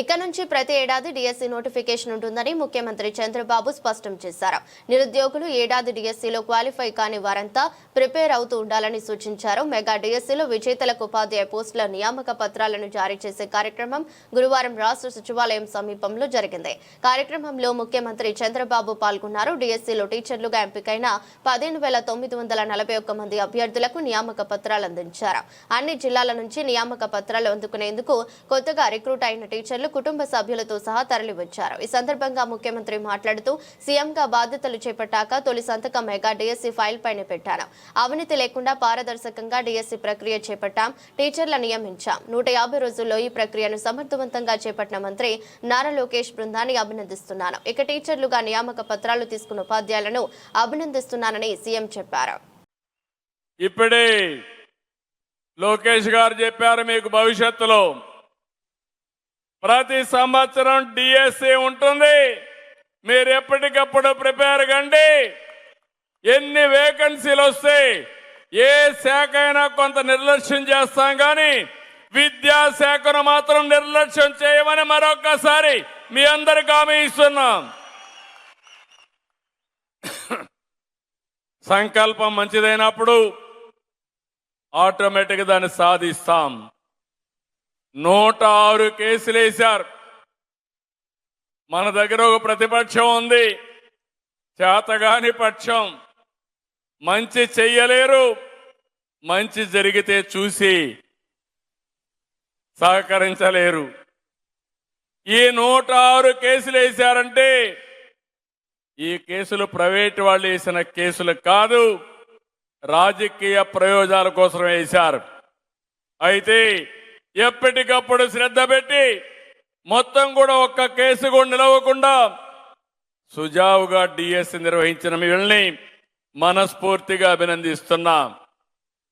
ఇక నుంచి ప్రతి ఏడాది డిఎస్సి నోటిఫికేషన్ ఉంటుందని ముఖ్యమంత్రి చంద్రబాబు స్పష్టం చేశారు. నిరుద్యోగులు ఏడాది డిఎస్సిలో క్వాలిఫై కాని వారంతా ప్రిపేర్ అవుతూ ఉండాలని సూచించారు. మెగా డిఎస్సిలో విజేతలకు ఉపాధ్యాయ పోస్టుల నియామక పత్రాలను జారీ చేసే కార్యక్రమం గురువారం రాష్ట్ర సచివాలయం సమీపంలో జరిగింది. కార్యక్రమంలో ముఖ్యమంత్రి చంద్రబాబు పాల్గొన్నారు. డిఎస్సిలో టీచర్లుగా ఎంపికైన 15,941 మంది అభ్యర్థులకు నియామక పత్రాలు అందించారు. అన్ని జిల్లాల నుంచి నియామక పత్రాలు అందుకునేందుకు కొత్తగా రిక్రూట్ అయిన టీచర్లు కుటుంబ సభ్యులతో సహా తరలివచ్చారు. ఈ సందర్భంగా ముఖ్యమంత్రి మాట్లాడుతూ సీఎంగా బాధ్యతలు చేపట్టాక తొలి సంతకం మెగా డిఎస్సి ఫైల్ పైన పెట్టాను. అవినీతి లేకుండా పారదర్శకంగా డిఎస్సి ప్రక్రియ చేపట్టాం. టీచర్ల నియమించాం. 150 రోజుల్లో ఈ ప్రక్రియను సమర్థవంతంగా చేపట్టిన మంత్రి నారా లోకేష్ బృందాన్ని అభినందిస్తున్నాను. ఇక టీచర్లుగా నియామక పత్రాలు తీసుకున్న ఉపాధ్యాయులను అభినందిస్తున్నానని సీఎం చెప్పారు. ఇప్పుడే లోకేష్ గారు చెప్పారు, మీకు భవిష్యత్తులో ప్రతి సంవత్సరం డిఎస్సి ఉంటుంది. మీరు ఎప్పటికప్పుడు ప్రిపేర్ కండి. ఎన్ని వేకెన్సీలు వస్తాయి, ఏ శాఖ అయినా కొంత నిర్లక్ష్యం చేస్తాం, కానీ విద్యాశాఖను మాత్రం నిర్లక్ష్యం చేయమని మరొక్కసారి మీ అందరికి హామీ ఇస్తున్నాం. సంకల్పం మంచిదైనప్పుడు ఆటోమేటిక్గా దాన్ని సాధిస్తాం. 106 కేసులు వేశారు. మన దగ్గర ఒక ప్రతిపక్షం ఉంది, చేతగాని పక్షం. మంచి చెయ్యలేరు, మంచి జరిగితే చూసి సహకరించలేరు. ఈ 106 కేసులు వేశారంటే ఈ కేసులు ప్రైవేటు వాళ్ళు వేసిన కేసులు కాదు, రాజకీయ ప్రయోజనాల కోసం వేశారు. అయితే ఎప్పటికప్పుడు శ్రద్ధ పెట్టి మొత్తం కూడా ఒక్క కేసు కూడా నిలవకుండా సుజావుగా డిఎస్సి నిర్వహించిన మిమ్మల్ని మనస్ఫూర్తిగా అభినందిస్తున్నాం.